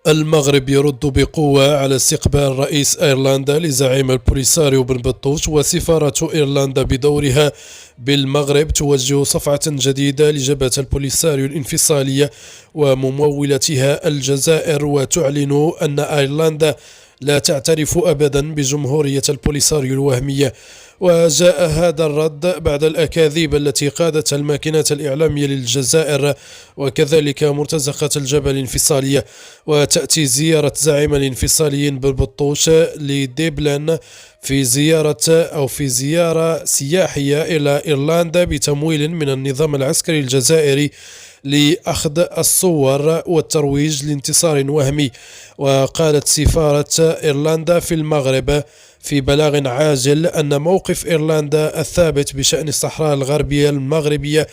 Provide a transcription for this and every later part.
المغرب يرد بقوة على استقبال رئيس أيرلندا لزعيم البوليساريو بن بطوش، وسفارة إيرلندا بدورها بالمغرب توجه صفعة جديدة لجبهة البوليساريو الانفصالية وممولتها الجزائر، وتعلن أن أيرلندا لا تعترف أبدا بجمهورية البوليساريو الوهمية. وجاء هذا الرد بعد الأكاذيب التي قادتها الماكينات الإعلامية للجزائر وكذلك مرتزقة الجبهة الانفصالية. وتأتي زيارة زعيم الانفصاليين بالبطوش لديبلن في زيارة سياحية إلى إيرلندا بتمويل من النظام العسكري الجزائري لأخذ الصور والترويج لانتصار وهمي. وقالت سفارة إيرلندا في المغرب في بلاغ عاجل أن موقف إيرلندا الثابت بشأن الصحراء الغربية المغربية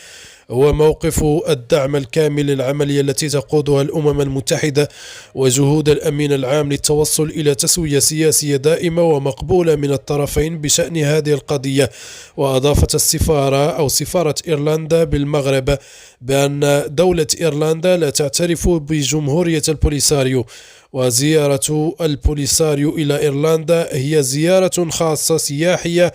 هو موقف الدعم الكامل للعملية التي تقودها الأمم المتحدة وجهود الأمين العام للتوصل إلى تسوية سياسية دائمة ومقبولة من الطرفين بشأن هذه القضية. وأضافت سفارة إيرلندا بالمغرب بأن دولة إيرلندا لا تعترف بجمهورية البوليساريو، وزيارة البوليساريو إلى إيرلندا هي زيارة خاصة سياحية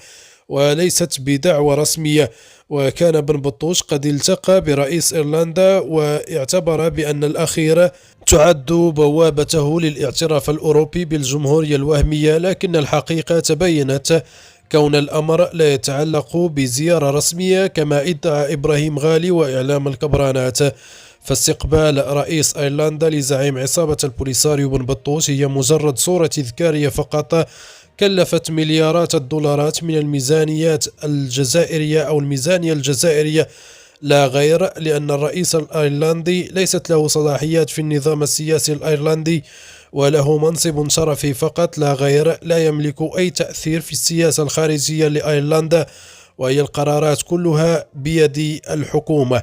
وليست بدعوة رسمية. وكان بن بطوش قد التقى برئيس إيرلندا واعتبر بأن الأخير تعد بوابته للاعتراف الأوروبي بالجمهورية الوهمية، لكن الحقيقة تبينت كون الأمر لا يتعلق بزيارة رسمية كما ادعى إبراهيم غالي وإعلام الكبرانات. فاستقبال رئيس أيرلندا لزعيم عصابة البوليساريو بن بطوش هي مجرد صورة تذكارية فقط كلفت مليارات الدولارات من الميزانيات الجزائرية أو الميزانية الجزائرية لا غير، لأن الرئيس الأيرلندي ليست له صلاحيات في النظام السياسي الأيرلندي وله منصب شرفي فقط لا غير، لا يملك أي تأثير في السياسة الخارجية لأيرلندا، وهي القرارات كلها بيد الحكومة.